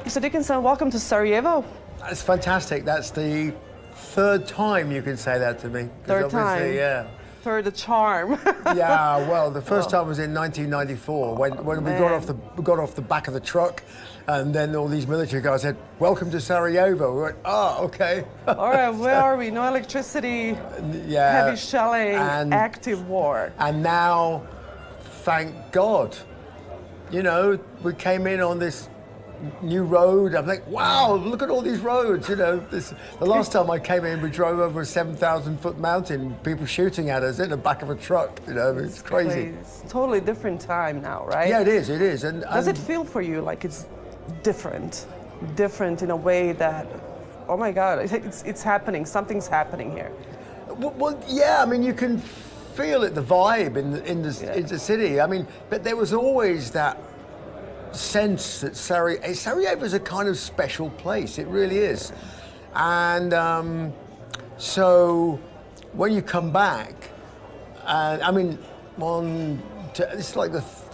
Mr. Dickinson, welcome to Sarajevo. That's fantastic. That's the third time you can say that to me. Third time? Yeah. Third the charm. Yeah, well, the first time was in 1994 when we got off the back of the truck, and then all these military guys said, "Welcome to Sarajevo." We went, "Oh, okay." All right, where are we? No electricity, yeah, heavy shelling, and active war. And now, thank God, you know, we came in on this new road. I'm like, wow, look at all these roads. You know, the last time I came in, we drove over a 7,000-foot mountain, people shooting at us in the back of a truck. You know, it's crazy. It's a totally different time now, right? Yeah, it is. It is. And does it feel for you like it's different in a way that, oh my God, it's happening. Something's happening here. Well, yeah. I mean, you can feel it, the vibe in the city. I mean, but there was always that sense that Sarajevo is a kind of special place. It really is. And so when you come back, I mean, this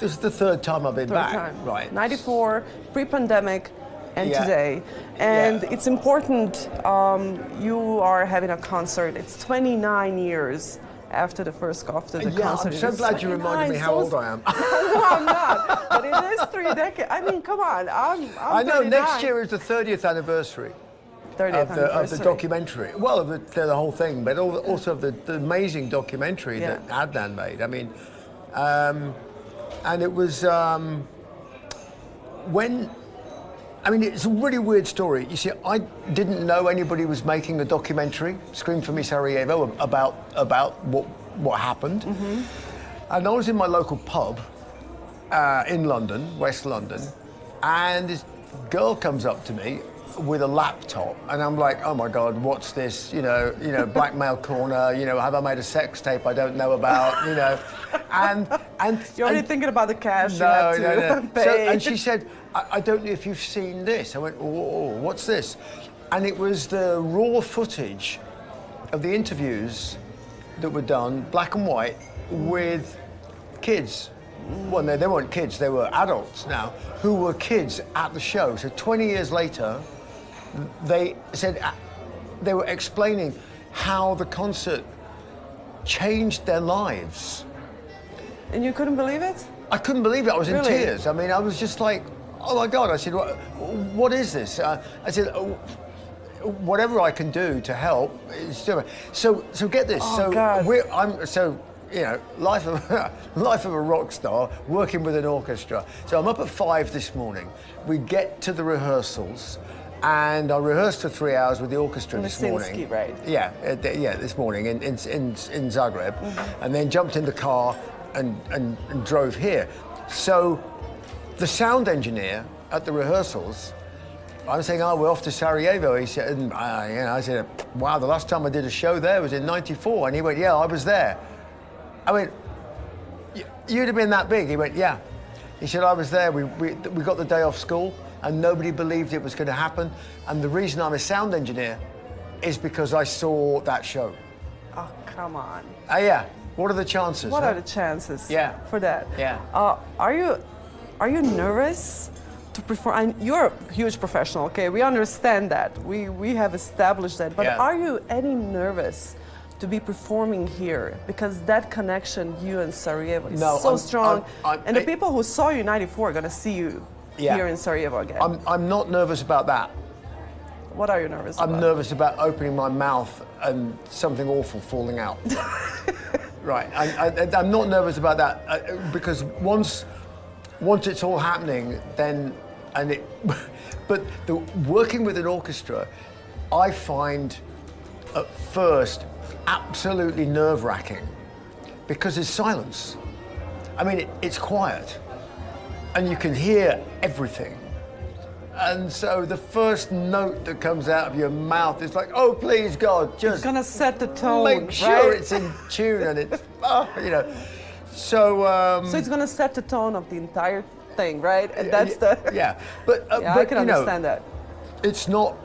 is the third time I've been back. Right. 94, pre-pandemic, and today. And it's important, you are having a concert. It's 29 years after the first concert. I'm so glad you reminded me how old I am. No, I'm not. But it is 3 decades. I mean, come on. I know 39. Next year is the 30th anniversary. 30th of the documentary. Well, of the whole thing, but also of the amazing documentary that Adnan made. I mean, and it was I mean, it's a really weird story. You see, I didn't know anybody was making a documentary, Scream for Me Sarajevo, about what happened. Mm-hmm. And I was in my local pub in London, West London, and this girl comes up to me with a laptop, and I'm like, oh my God, what's this? You know, blackmail corner. You know, have I made a sex tape I don't know about? You know, and you're already thinking about the cash. No, you have to pay. So, and she said, I don't know if you've seen this. I went, oh, what's this? And it was the raw footage of the interviews that were done, black and white, with kids. Well, they weren't kids, they were adults now, who were kids at the show. So 20 years later, they said, they were explaining how the concert changed their lives. And you couldn't believe it? I couldn't believe it. I was in tears. I mean, I was just like, oh my God. I said, what is this? I said, whatever I can do to help. So get this. Oh, God. You know, life of a rock star, working with an orchestra. So I'm up at 5 this morning. We get to the rehearsals, and I rehearsed for 3 hours with the orchestra this morning. Right? Yeah, this morning in Zagreb, and then jumped in the car and drove here. So the sound engineer at the rehearsals, I'm saying, oh, we're off to Sarajevo. He said, and I said, wow, the last time I did a show there was in '94, and he went, yeah, I was there. I went, you'd have been that big? He went, yeah. He said, I was there. We got the day off school, and nobody believed it was going to happen. And the reason I'm a sound engineer is because I saw that show. Oh, come on. Yeah. What are the chances? What are the chances? Yeah. For that? Yeah. Are you nervous to perform? And you're a huge professional. Okay, we understand that. We have established that. But are you any nervous to be performing here, because that connection, you and Sarajevo, is so strong, and the people who saw you in '94 are going to see you here in Sarajevo again. I'm not nervous about that. What are you nervous about? I'm nervous about opening my mouth and something awful falling out. Right, I'm not nervous about that because once it's all happening, then but working with an orchestra, I find at first absolutely nerve-wracking because there's silence. I mean, it's quiet and you can hear everything. And so the first note that comes out of your mouth is like, oh, please, God, just... It's gonna set the tone, make sure it's in tune and it's, you know. So... so it's gonna set the tone of the entire thing, right? And that's the... Yeah, but I can understand that. It's not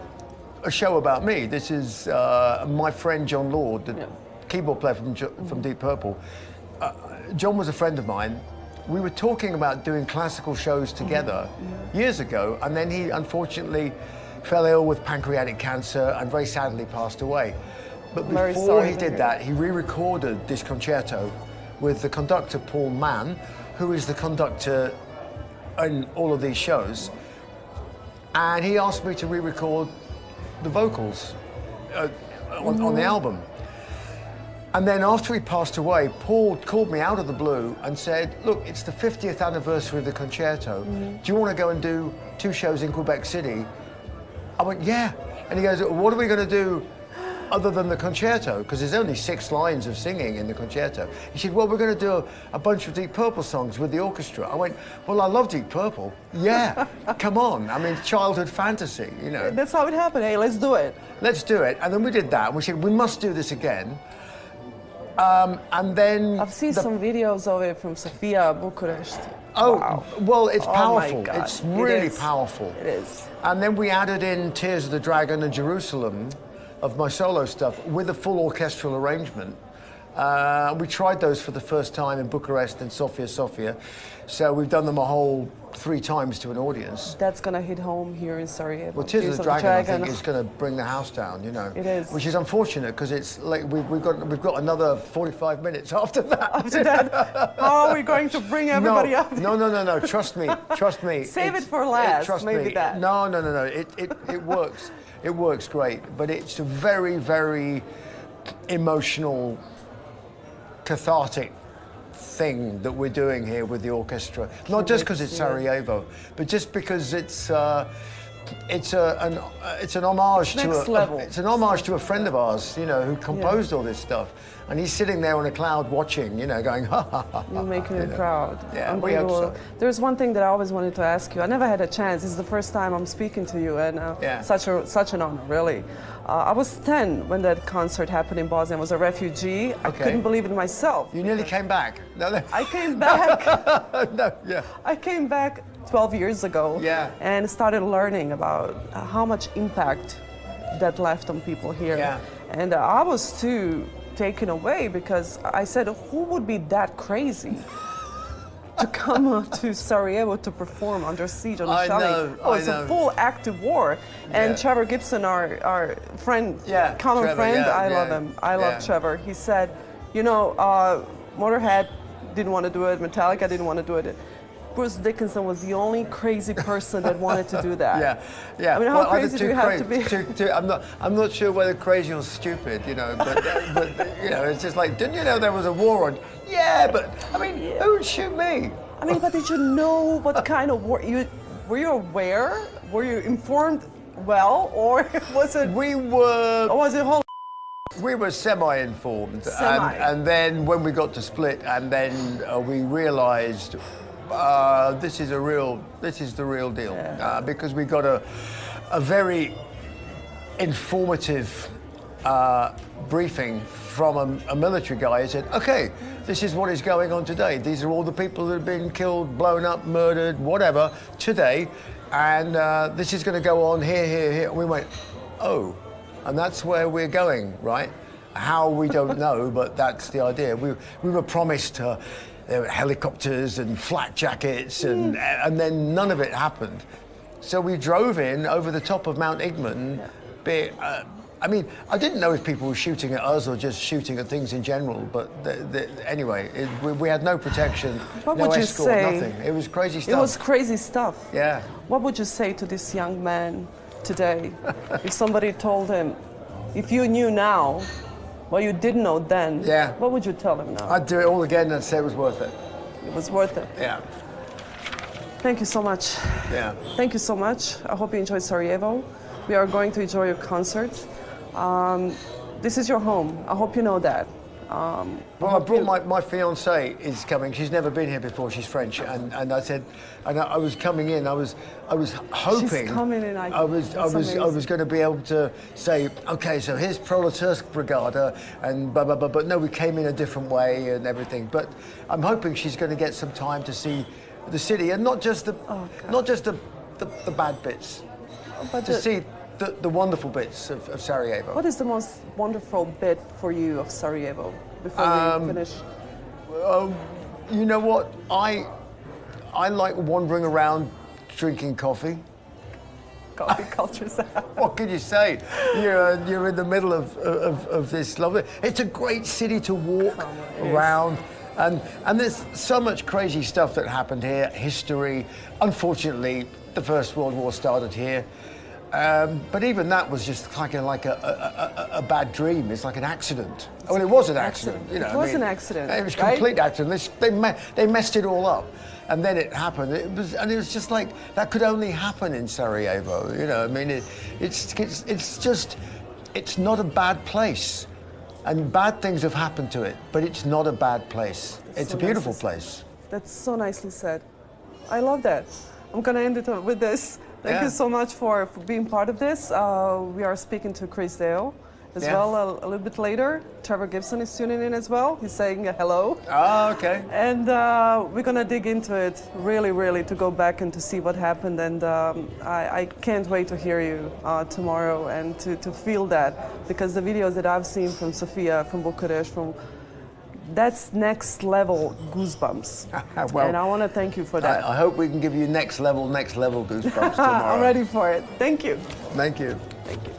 a show about me. This is my friend Jon Lord, the keyboard player from Deep Purple. John was a friend of mine. we were talking about doing classical shows together years ago, and then he unfortunately fell ill with pancreatic cancer and very sadly passed away. But before he did that, he re-recorded this concerto with the conductor Paul Mann, who is the conductor in all of these shows, and he asked me to re-record the vocals on the album. And then after he passed away, Paul called me out of the blue and said, look, it's the 50th anniversary of the concerto. Do you want to go and do 2 shows in Quebec City? I went, yeah. And he goes, what are we going to do other than the concerto? Because there's only 6 lines of singing in the concerto. He said, well, we're going to do a bunch of Deep Purple songs with the orchestra. I went, well, I love Deep Purple. Yeah, come on. I mean, childhood fantasy, you know. That's how it happened. Hey, let's do it. Let's do it. And then we did that. And we said, we must do this again. And then... I've seen some videos of it from Sofia, Bucharest. Oh, wow. Well, it's powerful. My God. It's really powerful. It is. And then we added in Tears of the Dragon and Jerusalem of my solo stuff with a full orchestral arrangement. We tried those for the first time in Bucharest and Sofia. So we've done them a whole 3 times to an audience. That's going to hit home here in Sarajevo. Well, Tears of the Dragon, I think, is going to bring the house down, you know. It is. Which is unfortunate, because it's like we've got another 45 minutes after that. After that, how are we going to bring everybody up? No. Trust me. Save it for last. Trust maybe me. that. No. It works. It works great, but it's a very, very emotional, cathartic thing that we're doing here with the orchestra. Not just because it's Sarajevo, but just because it's an homage to a friend of ours, you know, who composed all this stuff, and he's sitting there on a cloud watching, you know, going ha ha ha. You're making me proud. Yeah, we hope so. There's one thing that I always wanted to ask you. I never had a chance. This is the first time I'm speaking to you, and such an honor, really. I was 10 when that concert happened in Bosnia. I was a refugee. I couldn't believe it myself. You nearly came back. No. I came back. No, yeah. I came back 12 years ago and started learning about how much impact that left on people here. Yeah. And I was too taken away, because I said, who would be that crazy to come to Sarajevo to perform under siege on shelling? It's a full active war. And Trevor Gibson, our friend, common Trevor, friend, I love him. I love Trevor. He said, you know, Motorhead didn't want to do it, Metallica didn't want to do it. Bruce Dickinson was the only crazy person that wanted to do that. Yeah. I mean, how crazy do you have to be? I'm not sure whether crazy or stupid, you know, but you know, it's just like, didn't you know there was a war on? Yeah, but I mean, who would shoot me? I mean, but did you know what kind of war? Were you aware? Were you informed well, or was it? We were. Or was it whole? We were semi-informed, and then when we got to Split, and then we realised. This is the real deal, because we got a very informative briefing from a military guy who said, okay, this is what is going on today. These are all the people that have been killed, blown up, murdered, whatever, today, and this is going to go on here. And we went, oh, and that's where we're going, right? How, we don't know, but that's the idea. We were promised there were helicopters and flak jackets, and then none of it happened. So we drove in over the top of Mount Igman. I mean, I didn't know if people were shooting at us or just shooting at things in general, but anyway, we had no protection, no escort, nothing. It was crazy stuff. It was crazy stuff. Yeah. What would you say to this young man today if somebody told him, if you knew now, what you didn't know then, what would you tell him now? I'd do it all again and say it was worth it. It was worth it. Yeah. Thank you so much. Yeah. Thank you so much. I hope you enjoyed Sarajevo. We are going to enjoy your concert. This is your home. I hope you know that. Well, I brought my fiancée is coming. She's never been here before. She's French, and I said, and I was coming in. I was hoping. She's coming in. I was going to be able to say, okay, so here's Prolatursk Brigada, and blah blah blah. But no, we came in a different way and everything. But I'm hoping she's going to get some time to see the city, and not just the bad bits, but to see the wonderful bits of Sarajevo. What is the most wonderful bit for you of Sarajevo before we finish? You know what? I like wandering around drinking coffee. Coffee culture. What can you say? You're in the middle of this lovely. It's a great city to walk around, and there's so much crazy stuff that happened here. History. Unfortunately, the First World War started here, but even that was just like a bad dream. It's like an accident. Well, it was an accident. You know, it was an accident. It was a complete accident. They messed it all up. And then it happened. It was just like that could only happen in Sarajevo. You know, I mean, it's not a bad place, and bad things have happened to it, but it's not a bad place. It's a beautiful place. That's so nicely said. I love that. I'm gonna end it with this. Thank you so much for being part of this. We are speaking to Chris Dale as well a little bit later. Trevor Gibson is tuning in as well. He's saying hello. Oh, okay. And we're gonna dig into it really to go back and to see what happened. And I can't wait to hear you tomorrow and to feel that, because the videos that I've seen from Sofia, from Bucharest, that's next level goosebumps. Well, and I want to thank you for that. I hope we can give you next level goosebumps tomorrow. I'm ready for it. Thank you. Thank you. Thank you.